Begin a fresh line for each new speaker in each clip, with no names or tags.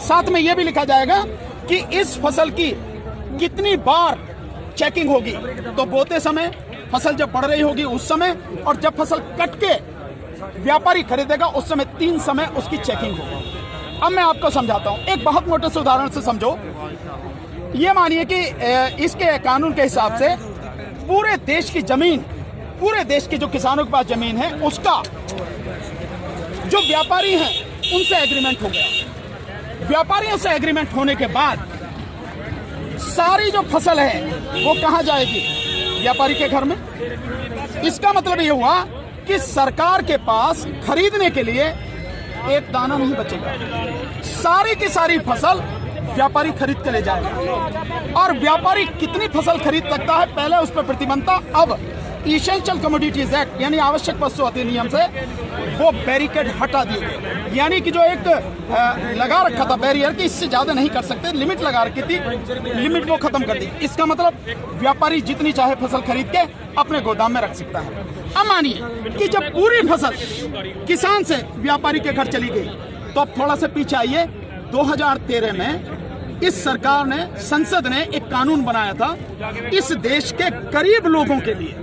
साथ में यह भी लिखा जाएगा कि इस फसल की कितनी बार चेकिंग होगी। तो बोते समय, फसल जब बढ़ रही होगी उस समय, और जब फसल कट के व्यापारी खरीदेगा उस समय 3 समय उसकी चेकिंग होगी। अब मैं आपको समझाता हूं, एक बहुत मोटे से उदाहरण से समझो। ये मानिए कि इसके कानून के हिसाब से पूरे देश की जमीन, पूरे देश के जो किसानों के पास जमीन है उसका जो व्यापारी हैं उनसे एग्रीमेंट हो गया। व्यापारियों से एग्रीमेंट होने के बाद सारी जो फसल है वो कहां जाएगी? व्यापारी के घर में। इसका मतलब ये हुआ कि सरकार के पास खरीदने के लिए एक दाना नहीं बचेगा। सारी की सारी फसल व्यापारी खरीद के ले जाएगा। और व्यापारी कितनी फसल खरीद सकता है, पहले उस पर प्रतिबंध था। अब इसेंशियल कमोडिटीज एक्ट यानी आवश्यक वस्तु अधिनियम से वो बैरिकेड हटा दिए गए। यानी कि जो एक लगा रखा था बैरियर कि इससे ज्यादा नहीं कर सकते, लिमिट लगा रखी थी, लिमिट वो खत्म कर दी। इसका मतलब व्यापारी जितनी चाहे फसल खरीद के अपने गोदाम में रख सकता है। अब मानिए कि जब पूरी फसल किसान से व्यापारी के घर चली गई, तो अब थोड़ा सा पीछे आइए। 2013 में इस सरकार ने, संसद ने एक कानून बनाया था इस देश के गरीब लोगों के लिए,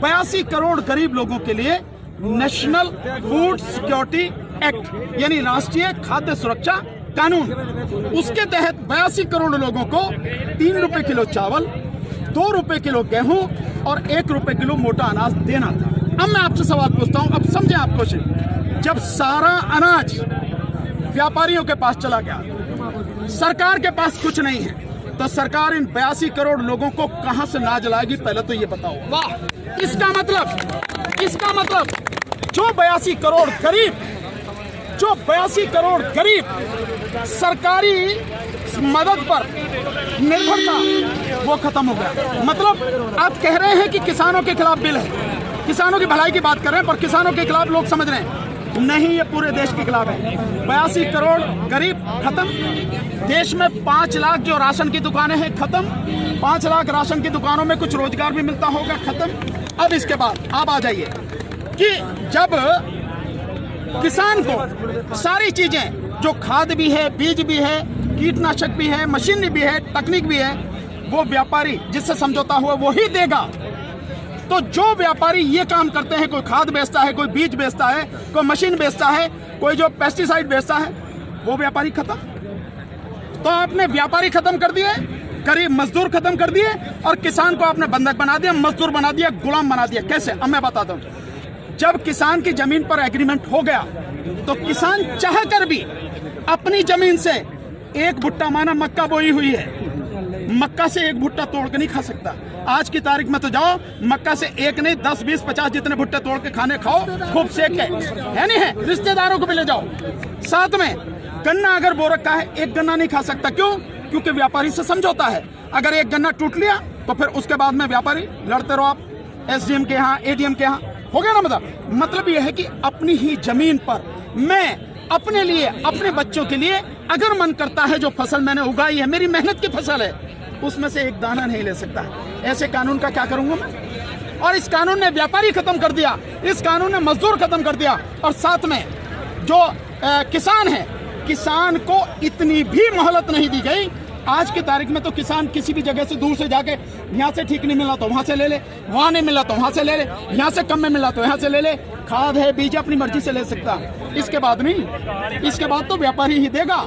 82 करोड़ गरीब लोगों के लिए नेशनल फूड सिक्योरिटी एक्ट यानी राष्ट्रीय खाद्य सुरक्षा कानून। उसके तहत 82 करोड़ लोगों को 3 रुपए किलो चावल, 2 रुपए किलो गेहूं और 1 रुपए किलो मोटा अनाज देना था। अब मैं आपसे सवाल पूछता हूं, अब समझें आप क्वेश्चन। जब सारा अनाज व्यापारियों के पास चला गया, सरकार के पास कुछ नहीं है, तो सरकार इन 82 करोड़ लोगों को कहां से अनाज लाएगी? पहले तो ये बताओ। वाह! इसका मतलब जो 82 करोड़ गरीब सरकारी मदद पर निर्भर था, वो खत्म हो गया। मतलब आप कह रहे हैं कि किसानों के खिलाफ बिल है, किसानों की भलाई की बात कर रहे हैं, पर किसानों के खिलाफ लोग समझ रहे हैं नहीं, ये पूरे देश के खिलाफ है। 82 करोड़ गरीब खत्म। देश में 5 लाख जो राशन की दुकानें हैं खत्म। 5 लाख राशन की दुकानों में कुछ रोजगार भी मिलता होगा, खत्म। अब इसके बाद आप आ जाइए कि जब किसान को सारी चीजें, जो खाद भी है, बीज भी है, कीटनाशक भी है, मशीनरी भी है, तकनीक भी है, वो व्यापारी जिससे समझौता हुआ वो ही देगा। तो जो व्यापारी ये काम करते हैं, कोई खाद बेचता है, कोई बीज बेचता है, कोई मशीन बेचता है, कोई जो पेस्टिसाइड बेचता है, वो व्यापारी खत्म। तो आपने व्यापारी खत्म कर दिए, गरीब मजदूर खत्म कर दिए, और किसान को आपने बंधक बना दिया, मजदूर बना दिया, गुलाम बना दिया। कैसे? अब मैं बताता हूं। जब किसान की जमीन पर एग्रीमेंट हो गया, तो किसान चाह कर भी अपनी जमीन से एक भुट्टा, माना मक्का बोई हुई है, मक्का से एक भुट्टा तोड़ के नहीं खा सकता। आज की तारीख में तो जाओ, मक्का से एक नहीं 10, 20, 50 जितने भुट्टे तोड़ के खाने खाओ, खूब सेक के, है नहीं है? रिश्तेदारों को भी ले जाओ। साथ में गन्ना अगर बो रखा है, एक गन्ना नहीं खा सकता। क्यों? क्योंकि व्यापारी से समझौता है। अगर एक गन्ना टूट लिया तो फिर उसके बाद में व्यापारी लड़ते रहो, आप एसडीएम के यहाँ, एडीएम के यहाँ, हो गया ना? मतलब यह है कि अपनी ही जमीन पर मैं अपने लिए, अपने बच्चों के लिए अगर मन करता है, जो फसल मैंने उगाई है, मेरी मेहनत की फसल है, उसमें से एक दाना नहीं ले सकता। ऐसे कानून का क्या करूंगा मैं? और इस कानून ने व्यापारी खत्म कर दिया, इस कानून ने मजदूर खत्म कर दिया, और साथ में जो किसान है, किसान को इतनी भी मोहलत नहीं दी गई। आज की तारीख में तो किसान किसी भी जगह से, दूर से जाके, यहाँ से ठीक नहीं मिला तो वहां से ले ले, वहां नहीं मिला तो वहां से ले ले, यहाँ से कम में मिला तो यहाँ से ले ले। खाद है, बीज अपनी मर्जी से ले सकता। इसके बाद नहीं, इसके बाद तो व्यापारी ही देगा।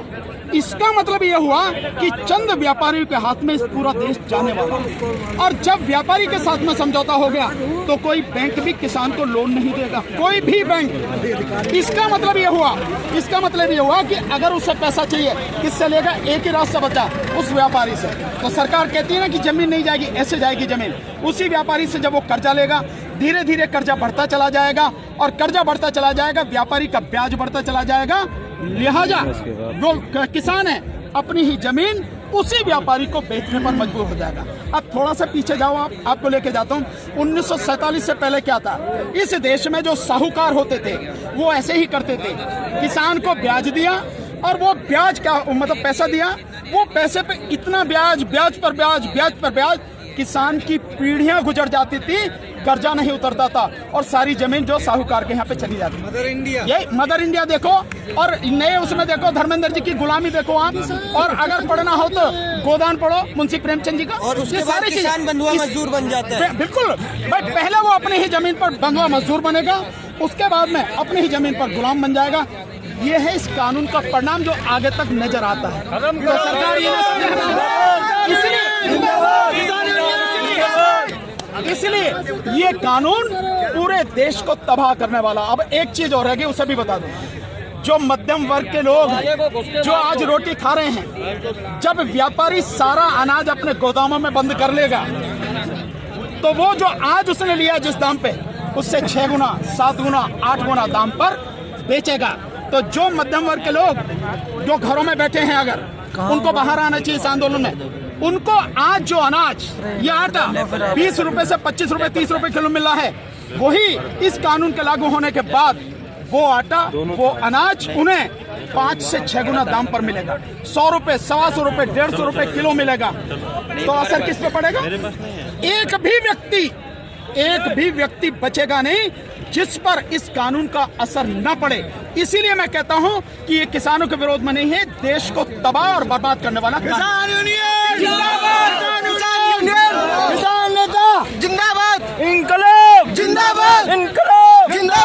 इसका मतलब यह हुआ कि चंद व्यापारियों के हाथ में इस पूरा देश जाने वाला है। और जब व्यापारी के साथ में समझौता हो गया, तो कोई बैंक भी किसान को लोन नहीं देगा, कोई भी बैंक। इसका मतलब यह हुआ कि अगर उसे पैसा चाहिए, किससे लेगा? एक ही रास्ता बचा, उस व्यापारी से। तो सरकार कहती है ना कि जमीन नहीं जाएगी, ऐसे जाएगी जमीन। उसी व्यापारी से जब वो कर्जा लेगा, धीरे धीरे कर्जा बढ़ता चला जाएगा, और कर्जा बढ़ता चला जाएगा, व्यापारी का ब्याज बढ़ता चला जाएगा। लिहाजा जो किसान है, अपनी ही जमीन उसी व्यापारी को बेचने पर मजबूर हो जाएगा। अब थोड़ा सा पीछे जाओ, आपको लेके जाता हूँ। 1947 से पहले क्या था? इस देश में जो साहूकार होते थे, वो ऐसे ही करते थे। किसान को ब्याज दिया, और वो ब्याज क्या, मतलब पैसा दिया, वो पैसे पे इतना ब्याज, ब्याज पर ब्याज, ब्याज पर ब्याज, किसान की पीढ़ियां गुजर जाती थी, कर्जा नहीं उतरता था और सारी जमीन जो साहूकार के यहाँ पे चली जाती।
मदर इंडिया,
यही मदर इंडिया देखो, और नए उसमें देखो धर्मेंद्र जी की गुलामी देखो आप, और अगर पढ़ना हो तो गोदान पढ़ो मुंशी प्रेमचंद जी का,
और उसके बाद किसान बंधुआ मजदूर बन जाता है।
बिल्कुल, बट पहले वो अपनी ही जमीन पर बंधुआ मजदूर बनेगा, उसके बाद में अपनी ही जमीन पर गुलाम बन जाएगा। ये है इस कानून का परिणाम जो आगे तक नजर आता है। तो सरकार इसलिए ये कानून पूरे देश को तबाह करने वाला। अब एक चीज और है कि उसे भी बता दूं, जो मध्यम वर्ग के लोग हैं जो आज रोटी खा रहे हैं, जब व्यापारी सारा अनाज अपने गोदामों में बंद कर लेगा तो वो जो आज उसने लिया जिस दाम पे, उससे 6 गुना 7 गुना 8 गुना दाम पर बेचेगा। तो जो मध्यम वर्ग के लोग जो घरों में बैठे हैं, अगर उनको बाहर आना चाहिए इस आंदोलन में, उनको आज जो अनाज ये आटा 20 रुपए से 25 रुपए 30 रुपए किलो मिल रहा है, वही इस कानून के लागू होने के बाद वो आटा वो अनाज उन्हें 5 से 6 गुना दाम पर मिलेगा। 100 रुपए 125 रुपए 150 रुपए किलो मिलेगा। तो असर किस पे पड़ेगा? एक भी व्यक्ति बचेगा नहीं जिस पर इस कानून का असर न पड़े। इसीलिए मैं कहता हूं कि ये किसानों के विरोध में नहीं है, देश को तबाह और बर्बाद करने वाला
किसान यूनियन जिंदाबाद, किसान नेता जिंदाबाद, इनकलाब जिंदाबाद, इनकलाब जिंदाबाद।